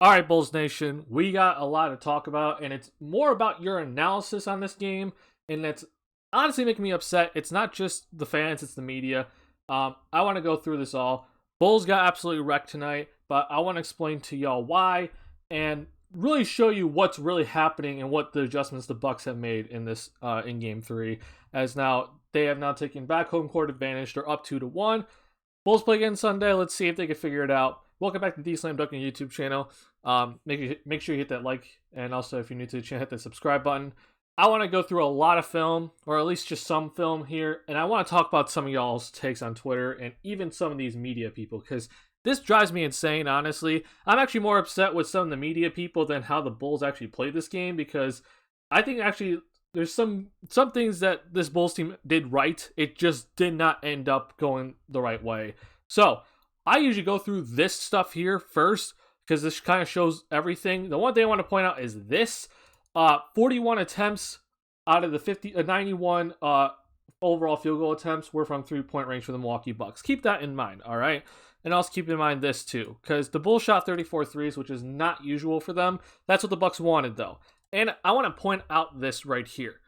All right, Bulls Nation, we got a lot to talk about, and it's more about your analysis on this game, and it's honestly making me upset. It's not just the fans, it's the media. I want to go through this all. Bulls got absolutely wrecked tonight, but I want to explain to y'all why, and really show you what's really happening and what the adjustments the Bucks have made in this in Game 3, as now they have now taken back home court advantage. They're up 2-1. Bulls play again Sunday. Let's see if they can figure it out. Welcome back to the TheSlamDuncan YouTube channel. Make sure you hit that like, and also if you're new to the channel, hit the subscribe button. I want to go through a lot of film, or at least just some film here, and I want to talk about some of y'all's takes on Twitter and even some of these media people, because this drives me insane, honestly. I'm actually more upset with some of the media people than how the Bulls actually played this game, because I think actually there's some things that this Bulls team did right. It just did not end up going the right way. So I usually go through this stuff here first, because this kind of shows everything. The one thing I want to point out is this. 41 attempts out of the 91 overall field goal attempts were from three-point range for the Milwaukee Bucks. Keep that in mind, all right? And also keep in mind this too, because the Bulls shot 34 threes, which is not usual for them. That's what the Bucks wanted, though. And I want to point out this right here.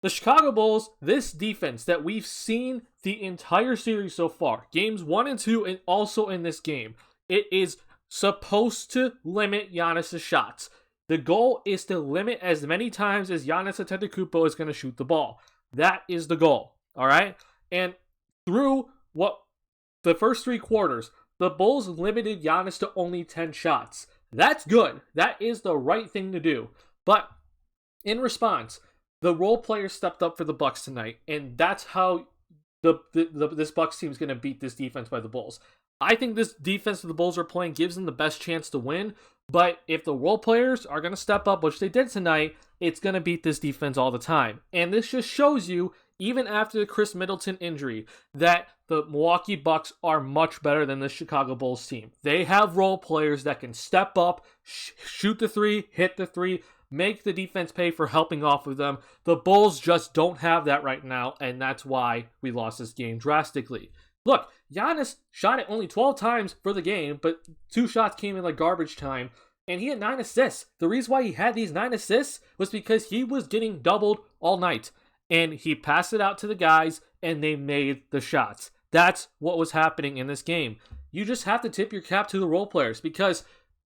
The Chicago Bulls, this defense that we've seen the entire series so far, games 1 and 2, and also in this game, it is supposed to limit Giannis' shots. The goal is to limit as many times as Giannis Antetokounmpo is going to shoot the ball. That is the goal, all right? And through the first 3 quarters, the Bulls limited Giannis to only 10 shots. That's good. That is the right thing to do. But in response, the role players stepped up for the Bucks tonight, and that's how this Bucks team is going to beat this defense by the Bulls. I think this defense that the Bulls are playing gives them the best chance to win, but if the role players are going to step up, which they did tonight, it's going to beat this defense all the time. And this just shows you, even after the Chris Middleton injury, that the Milwaukee Bucks are much better than the Chicago Bulls team. They have role players that can step up, shoot the three, hit the three, make the defense pay for helping off with them. The Bulls just don't have that right now, and that's why we lost this game drastically. Look, Giannis shot it only 12 times for the game, but 2 shots came in like garbage time, and he had 9 assists. The reason why he had these 9 assists was because he was getting doubled all night, and he passed it out to the guys, and they made the shots. That's what was happening in this game. You just have to tip your cap to the role players, because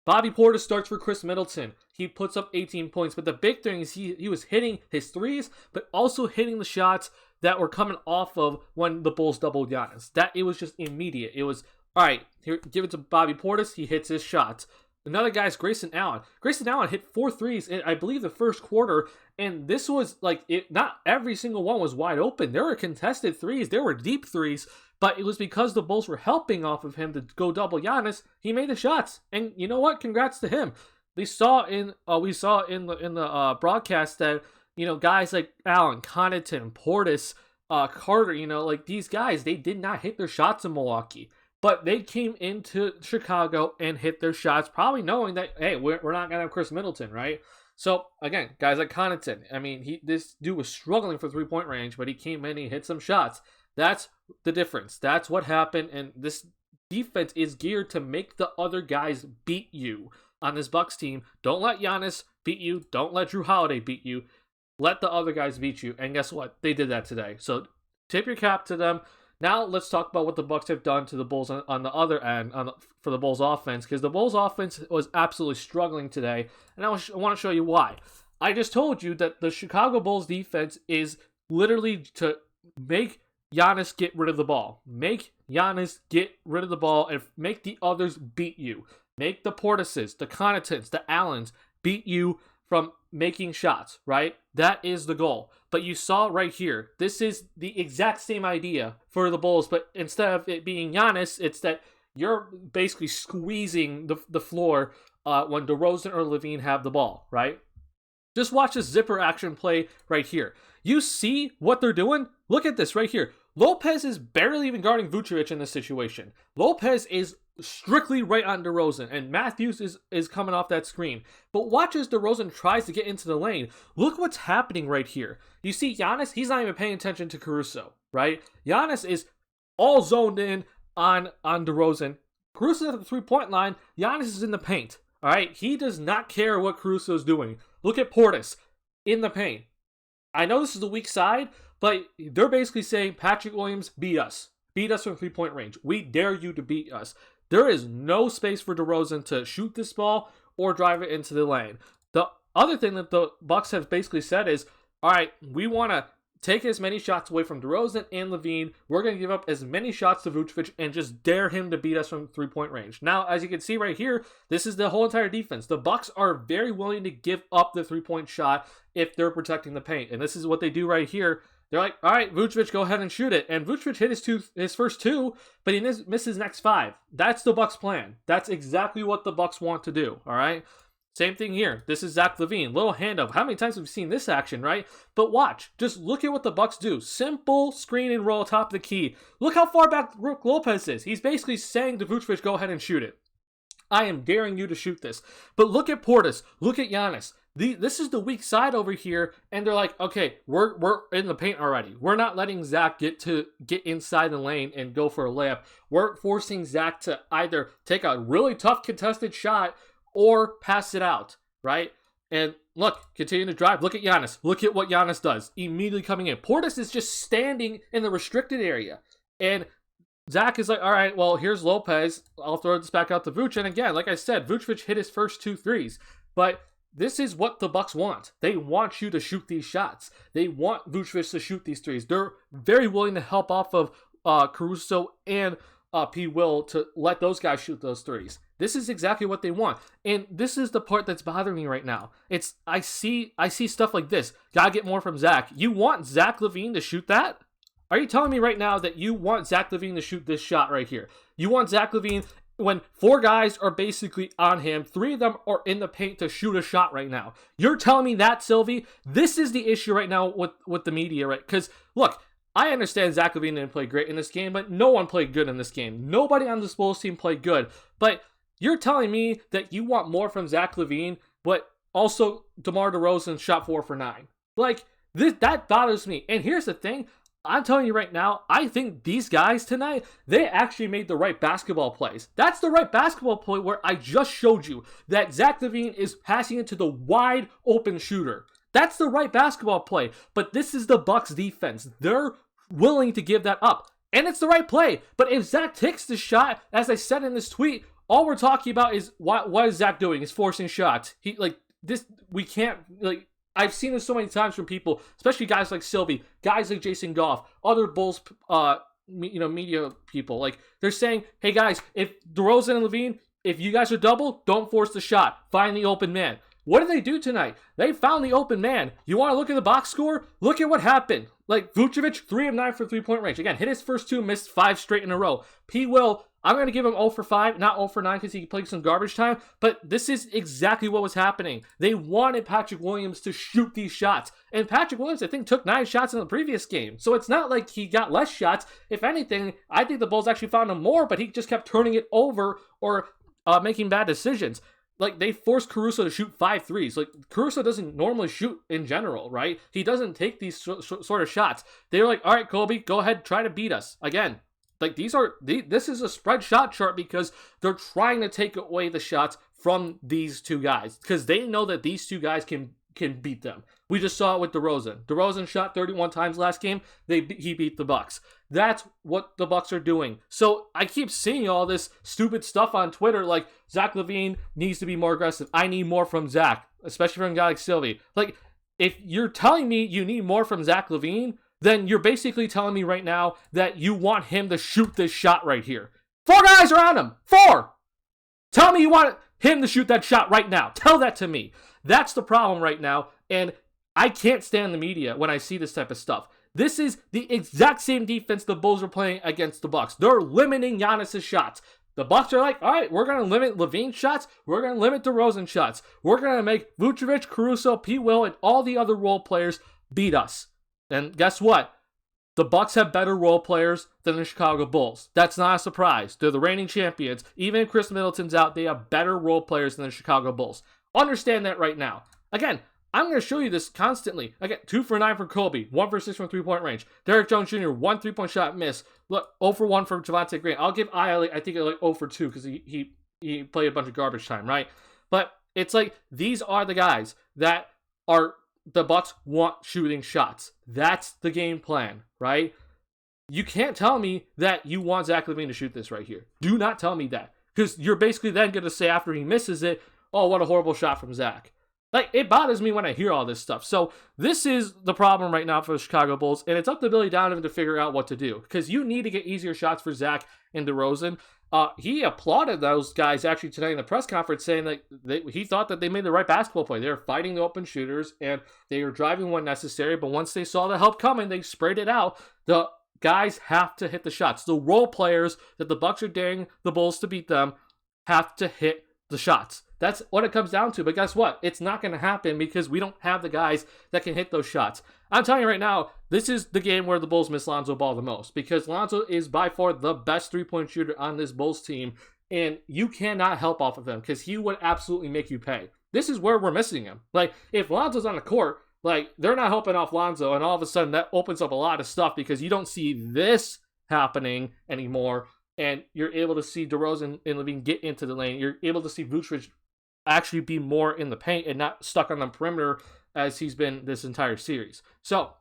Bobby Portis starts for Chris Middleton. He puts up 18 points, but the big thing is he was hitting his threes, but also hitting the shots that were coming off of when the Bulls doubled Giannis. That it was just immediate. It was, all right, here, give it to Bobby Portis. He hits his shots. Another guy's Grayson Allen. Grayson Allen hit 4 threes in, I believe, the first quarter, and this was like, not every single one was wide open. There were contested threes. There were deep threes, but it was because the Bulls were helping off of him to go double Giannis. He made the shots, and you know what? Congrats to him. We saw in the broadcast that, you know, guys like Allen, Connaughton, Portis, Carter, you know, like these guys, they did not hit their shots in Milwaukee. But they came into Chicago and hit their shots, probably knowing that, hey, we're not going to have Chris Middleton, right? So, again, guys like Connaughton, I mean, this dude was struggling for three-point range, but he came in and he hit some shots. That's the difference. That's what happened, and this defense is geared to make the other guys beat you on this Bucks team. Don't let Giannis beat you. Don't let Drew Holiday beat you. Let the other guys beat you. And guess what? They did that today. So tip your cap to them. Now let's talk about what the Bucks have done to the Bulls on the other end for the Bulls offense, because the Bulls offense was absolutely struggling today, and I want to show you why. I just told you that the Chicago Bulls defense is literally to make Giannis get rid of the ball. Make Giannis get rid of the ball and make the others beat you. Make the Portises, the Connaughtons, the Allens beat you from making shots, right? That is the goal. But you saw right here, this is the exact same idea for the Bulls, but instead of it being Giannis, it's that you're basically squeezing the floor when DeRozan or Levine have the ball, right? Just watch this zipper action play right here. You see what they're doing? Look at this right here. Lopez is barely even guarding Vucevic in this situation. Lopez is strictly right on DeRozan, and Matthews is coming off that screen. But watch as DeRozan tries to get into the lane. Look what's happening right here. You see Giannis, he's not even paying attention to Caruso, right? Giannis is all zoned in on DeRozan. Caruso's at the three-point line. Giannis is in the paint. All right, he does not care what Caruso's doing. Look at Portis in the paint. I know this is the weak side, but they're basically saying, Patrick Williams, beat us. Beat us from 3-point range. We dare you to beat us. There is no space for DeRozan to shoot this ball or drive it into the lane. The other thing that the Bucks have basically said is, all right, we want to take as many shots away from DeRozan and LaVine. We're going to give up as many shots to Vucevic and just dare him to beat us from 3-point range. Now, as you can see right here, this is the whole entire defense. The Bucks are very willing to give up the 3-point shot if they're protecting the paint. And this is what they do right here. They're like, all right, Vucevic, go ahead and shoot it. And Vucevic hit his first 2, but he missed his next 5. That's the Bucks' plan. That's exactly what the Bucks want to do, all right? Same thing here. This is Zach LaVine. Little handoff. How many times have we seen this action, right? But watch. Just look at what the Bucks do. Simple screen and roll top of the key. Look how far back Brook Lopez is. He's basically saying to Vucevic, go ahead and shoot it. I am daring you to shoot this. But look at Portis. Look at Giannis. This is the weak side over here, and they're like, okay, we're in the paint already. We're not letting Zach get inside the lane and go for a layup. We're forcing Zach to either take a really tough contested shot or pass it out, right? And look, continue to drive. Look at Giannis. Look at what Giannis does. Immediately coming in. Portis is just standing in the restricted area. And Zach is like, all right, well, here's Lopez. I'll throw this back out to Vucevic. And again, like I said, Vucevic hit his first 2 threes. But this is what the Bucks want. They want you to shoot these shots. They want Vucevic to shoot these threes. They're very willing to help off of Caruso and P. Will to let those guys shoot those threes. This is exactly what they want. And this is the part that's bothering me right now. I see stuff like this. Gotta get more from Zach. You want Zach LaVine to shoot that? Are you telling me right now that you want Zach LaVine to shoot this shot right here? You want Zach LaVine, when 4 guys are basically on him, 3 of them are in the paint to shoot a shot right now. You're telling me that, Sylvie? This is the issue right now with the media, right? Because, look, I understand Zach LaVine didn't play great in this game, but no one played good in this game. Nobody on this Bulls team played good. But you're telling me that you want more from Zach LaVine, but also DeMar DeRozan shot 4 for 9. Like, that bothers me. And here's the thing. I'm telling you right now, I think these guys tonight, they actually made the right basketball plays. That's the right basketball play where I just showed you that Zach LaVine is passing it to the wide open shooter. That's the right basketball play. But this is the Bucks defense. They're willing to give that up. And it's the right play. But if Zach takes the shot, as I said in this tweet, all we're talking about is what is Zach doing? He's forcing shots. We can't, I've seen this so many times from people, especially guys like Sylvie, guys like Jason Goff, other Bulls, media people. Like, they're saying, hey guys, if DeRozan and LaVine, if you guys are double, don't force the shot. Find the open man. What did they do tonight? They found the open man. You want to look at the box score? Look at what happened. Like, Vucevic, 3 of 9 for 3-point range. Again, hit his first 2, missed 5 straight in a row. P. Will, I'm going to give him 0 for 5, not 0 for 9 because he played some garbage time, but this is exactly what was happening. They wanted Patrick Williams to shoot these shots, and Patrick Williams, I think, took 9 shots in the previous game, so it's not like he got less shots. If anything, I think the Bulls actually found him more, but he just kept turning it over or making bad decisions. Like, they forced Caruso to shoot 5 threes. Like, Caruso doesn't normally shoot in general, right? He doesn't take these sort of shots. They were like, all right, Kobe, go ahead, try to beat us. Again, like, this is a spread shot chart because they're trying to take away the shots from these 2 guys because they know that these 2 guys can beat them. We just saw it with DeRozan. DeRozan shot 31 times last game. He beat the Bucks. That's what the Bucks are doing. So I keep seeing all this stupid stuff on Twitter like Zach LaVine needs to be more aggressive. I need more from Zach, especially from a guy like Sylvie. Like, if you're telling me you need more from Zach LaVine, then you're basically telling me right now that you want him to shoot this shot right here. 4 guys are on him. 4. Tell me you want him to shoot that shot right now. Tell that to me. That's the problem right now, and I can't stand the media when I see this type of stuff. This is the exact same defense the Bulls are playing against the Bucks. They're limiting Giannis' shots. The Bucks are like, all right, we're going to limit LaVine shots. We're going to limit DeRozan shots. We're going to make Vucevic, Caruso, P. Will, and all the other role players beat us. And guess what? The Bucks have better role players than the Chicago Bulls. That's not a surprise. They're the reigning champions. Even if Chris Middleton's out, they have better role players than the Chicago Bulls. Understand that right now. Again, I'm going to show you this constantly. Again, 2 for 9 for Kobe, 1 for 6 from 3-point range. Derrick Jones Jr., 1 3-point shot miss. Look, 0 for 1 for Javonte Green. I'll give I think 0 for 2 because he played a bunch of garbage time, right? But it's like, these are the guys that are the Bucks want shooting shots. That's the game plan, right? You can't tell me that you want Zach LaVine to shoot this right here. Do not tell me that. Because you're basically then going to say after he misses it, oh, what a horrible shot from Zach. Like, it bothers me when I hear all this stuff. So this is the problem right now for the Chicago Bulls, and it's up to Billy Donovan to figure out what to do, because you need to get easier shots for Zach and DeRozan. He applauded those guys actually today in the press conference, saying that he thought that they made the right basketball play. They were fighting the open shooters, and they were driving when necessary, but once they saw the help coming, they sprayed it out. The guys have to hit the shots. The role players that the Bucks are daring the Bulls to beat them have to hit the shots. That's what it comes down to. But guess what? It's not going to happen because we don't have the guys that can hit those shots. I'm telling you right now, this is the game where the Bulls miss Lonzo Ball the most, because Lonzo is by far the best three-point shooter on this Bulls team, and you cannot help off of him because he would absolutely make you pay. This is where we're missing him. Like, if Lonzo's on the court, like, they're not helping off Lonzo, and all of a sudden that opens up a lot of stuff because you don't see this happening anymore, and you're able to see DeRozan and LaVine get into the lane. You're able to see Vucevic actually be more in the paint and not stuck on the perimeter as he's been this entire series. So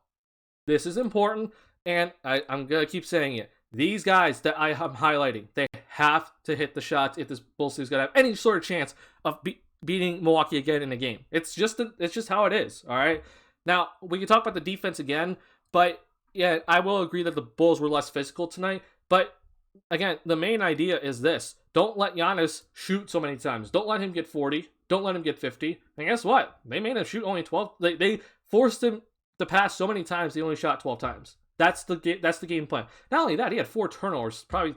this is important, and I'm going to keep saying it. These guys that I am highlighting, they have to hit the shots if this Bulls team is going to have any sort of chance of beating Milwaukee again in a game. It's just how it is, all right? Now, we can talk about the defense again, but yeah, I will agree that the Bulls were less physical tonight, but again, the main idea is this. Don't let Giannis shoot so many times. Don't let him get 40. Don't let him get 50. And guess what? They made him shoot only 12. They forced him to pass so many times, he only shot 12 times. That's the game plan. Not only that, he had 4 turnovers, probably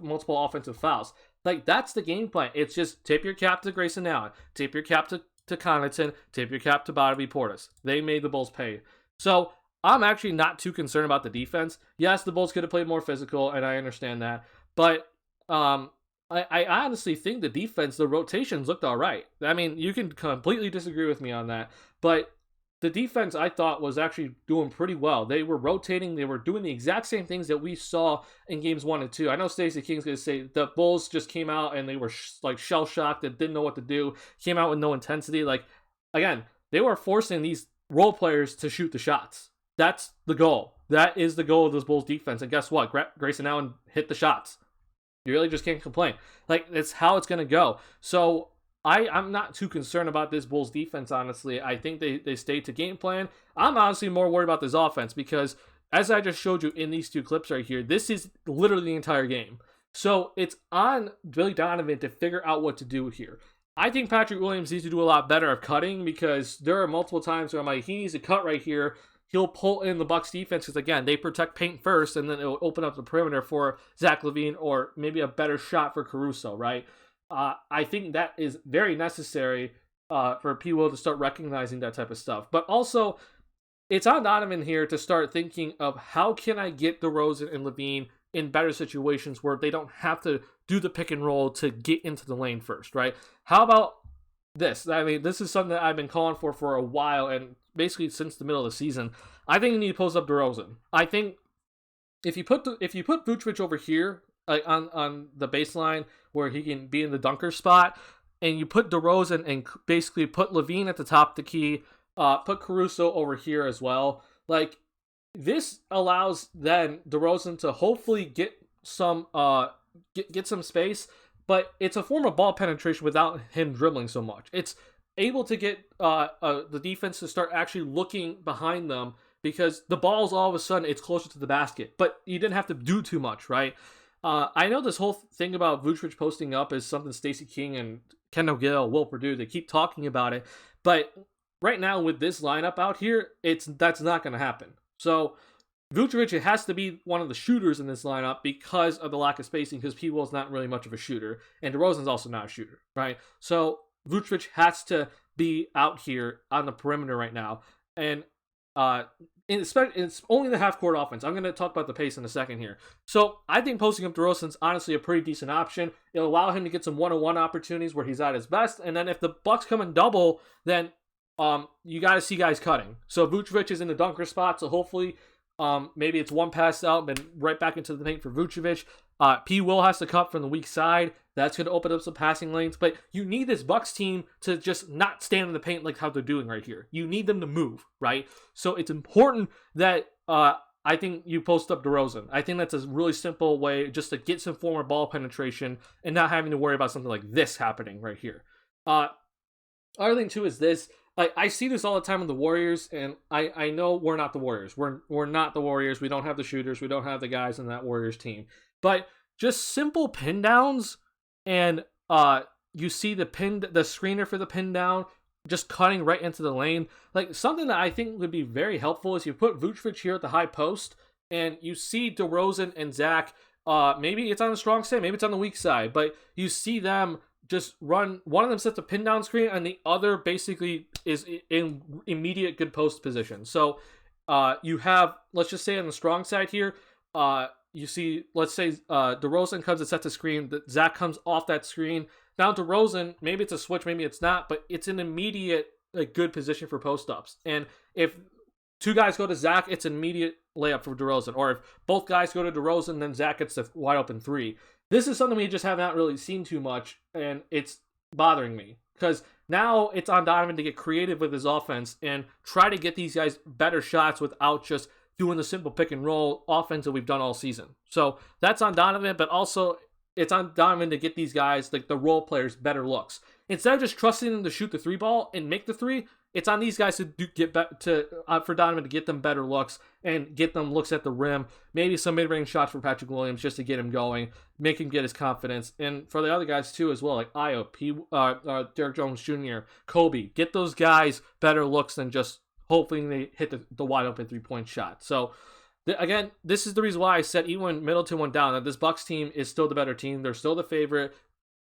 multiple offensive fouls. Like, that's the game plan. It's just tip your cap to Grayson Allen. Tip your cap to Connaughton. Tip your cap to Bobby Portis. They made the Bulls pay. So I'm actually not too concerned about the defense. Yes, the Bulls could have played more physical, and I understand that. But I honestly think the defense, the rotations looked all right. I mean, you can completely disagree with me on that, but the defense, I thought, was actually doing pretty well. They were rotating. They were doing the exact same things that we saw in games 1 and 2. I know Stacey King's going to say the Bulls just came out and they were like shell-shocked and didn't know what to do, came out with no intensity. Like, again, they were forcing these role players to shoot the shots. That's the goal. That is the goal of this Bulls defense. And guess what? Grayson Allen hit the shots. You really just can't complain. Like, it's how it's going to go. So I'm not too concerned about this Bulls defense, honestly. I think they stayed to game plan. I'm honestly more worried about this offense because, as I just showed you in these 2 clips right here, this is literally the entire game. So it's on Billy Donovan to figure out what to do here. I think Patrick Williams needs to do a lot better of cutting, because there are multiple times where I'm like, he needs to cut right here. He'll pull in the Bucks defense because, again, they protect paint first, and then it'll open up the perimeter for Zach LaVine or maybe a better shot for Caruso, right? I think that is very necessary for P. Will to start recognizing that type of stuff. But also, it's on Donovan here to start thinking of how can I get DeRozan and LaVine in better situations where they don't have to do the pick and roll to get into the lane first, right? How about this? I mean, this is something that I've been calling for a while, and basically since the middle of the season. I think you need to post up DeRozan. I think if you put Vucevic over here, like on the baseline where he can be in the dunker spot, and you put DeRozan and basically put LaVine at the top of the key, put Caruso over here as well. Like, this allows then DeRozan to hopefully get some get some space, but it's a form of ball penetration without him dribbling so much. It's able to get the defense to start actually looking behind them, because the ball's all of a sudden it's closer to the basket, but you didn't have to do too much, right? I know this whole thing about Vucevic posting up is something Stacey King and Kendall Gill, Will Perdue, they keep talking about it, but right now with this lineup out here, that's not going to happen. So Vucevic, it has to be one of the shooters in this lineup because of the lack of spacing, because P. Will's not really much of a shooter, and DeRozan's also not a shooter, right? So Vucevic has to be out here on the perimeter right now, and it's only the half-court offense. I'm going to talk about the pace in a second here. So I think posting up DeRozan's honestly a pretty decent option. It'll allow him to get some one-on-one opportunities where he's at his best, and then if the Bucks come in double, then you got to see guys cutting. So Vucevic is in the dunker spot, so hopefully maybe it's one pass out and right back into the paint for Vucevic. P. Will has to cut from the weak side. That's going to open up some passing lanes. But you need this Bucks team to just not stand in the paint like how they're doing right here. You need them to move, right? So it's important that I think you post up DeRozan. I think that's a really simple way just to get some form of ball penetration and not having to worry about something like this happening right here. Other thing too is this. Like, I see this all the time with the Warriors, and I know we're not the Warriors. We're not the Warriors. We don't have the shooters. We don't have the guys in that Warriors team. But just simple pin downs, and you see the screener for the pin down just cutting right into the lane. Like, something that I think would be very helpful is you put Vucevic here at the high post, and you see DeRozan and Zach. Maybe it's on the strong side, maybe it's on the weak side, but you see them just run. One of them sets a pin down screen, and the other basically is in immediate good post position. So you have, let's just say on the strong side here, you see, let's say DeRozan comes and sets a screen, Zach comes off that screen. Now DeRozan, maybe it's a switch, maybe it's not, but it's an immediate good position for post ups. And if two guys go to Zach, it's an immediate layup for DeRozan. Or if both guys go to DeRozan, then Zach gets the wide open three. This is something we just have not really seen too much, and it's bothering me. Because now it's on Donovan to get creative with his offense and try to get these guys better shots without just doing the simple pick and roll offense that we've done all season. So that's on Donovan, but also it's on Donovan to get these guys, like the role players, better looks. Instead of just trusting them to shoot the three ball and make the three, it's on these guys to for Donovan to get them better looks and get them looks at the rim. Maybe some mid-range shots for Patrick Williams just to get him going, make him get his confidence. And for the other guys too as well, like Ayo, Derek Jones Jr., Kobe, get those guys better looks than just hoping they hit the wide open 3-point shot. So again, this is the reason why I said even when Middleton went down, that this Bucks team is still the better team. They're still the favorite.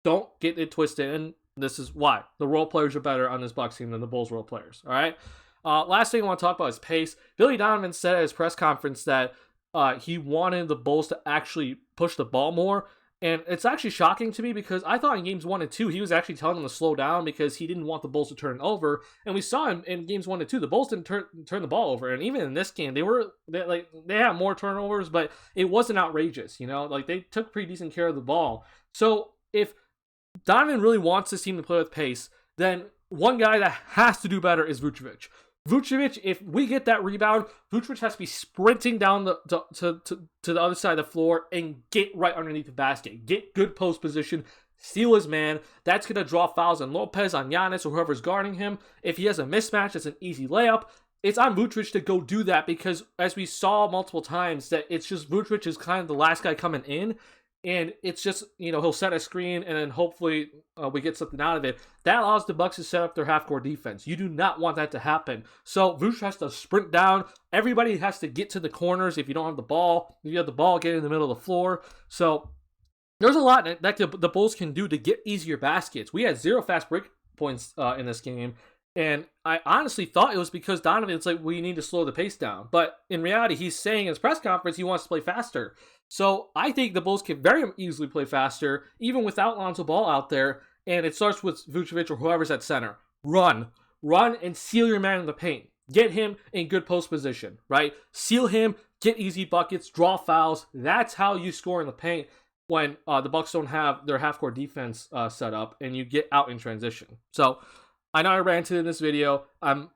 Don't get it twisted. And this is why. The role players are better on this Bucks team than the Bulls role players. All right? Last thing I want to talk about is pace. Billy Donovan said at his press conference that he wanted the Bulls to actually push the ball more. And it's actually shocking to me because I thought in games 1 and 2, he was actually telling them to slow down because he didn't want the Bulls to turn it over. And we saw him in games 1 and 2. The Bulls didn't turn the ball over. And even in this game, they had more turnovers, but it wasn't outrageous. Like they took pretty decent care of the ball. So if Donovan really wants this team to play with pace, then one guy that has to do better is Vucevic. Vucevic, if we get that rebound, Vucevic has to be sprinting down to the other side of the floor and get right underneath the basket. Get good post position, steal his man. That's going to draw fouls on Lopez, on Giannis, or whoever's guarding him. If he has a mismatch, it's an easy layup. It's on Vucevic to go do that because, as we saw multiple times, that it's just Vucevic is kind of the last guy coming in. And it's just, he'll set a screen and then hopefully we get something out of it. That allows the Bucks to set up their half-court defense. You do not want that to happen. So Vucevic has to sprint down. Everybody has to get to the corners if you don't have the ball. If you have the ball, get in the middle of the floor. So there's a lot that the Bulls can do to get easier baskets. We had 0 fast break points in this game. And I honestly thought it was because Donovan's like, we need to slow the pace down. But in reality, he's saying in his press conference he wants to play faster. So I think the Bulls can very easily play faster, even without Lonzo Ball out there. And it starts with Vucevic or whoever's at center. Run and seal your man in the paint. Get him in good post position, right? Seal him, get easy buckets, draw fouls. That's how you score in the paint when the Bucks don't have their half-court defense set up and you get out in transition. So I know I ranted in this video. I'm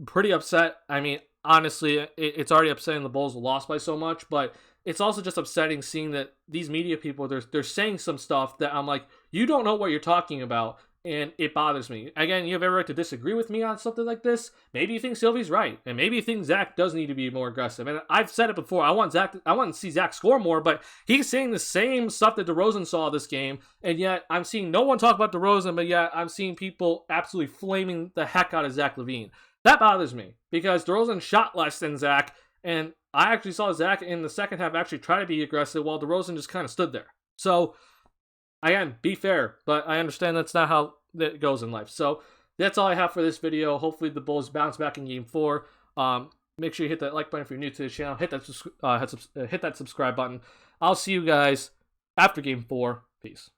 pretty upset. I mean, honestly, it's already upsetting the Bulls lost by so much, but it's also just upsetting seeing that these media people, they're saying some stuff that I'm like, you don't know what you're talking about, and it bothers me. Again, you have every right to disagree with me on something like this. Maybe you think Sylvie's right, and maybe you think Zach does need to be more aggressive. And I've said it before, I want to see Zach score more, but he's saying the same stuff that DeRozan saw this game, and yet I'm seeing no one talk about DeRozan, but yet I'm seeing people absolutely flaming the heck out of Zach LaVine. That bothers me, because DeRozan shot less than Zach, and I actually saw Zach in the second half actually try to be aggressive while DeRozan just kind of stood there. So, again, be fair, but I understand that's not how it goes in life. So, that's all I have for this video. Hopefully, the Bulls bounce back in Game 4. Make sure you hit that like button if you're new to the channel. Hit that subscribe button. I'll see you guys after Game 4. Peace.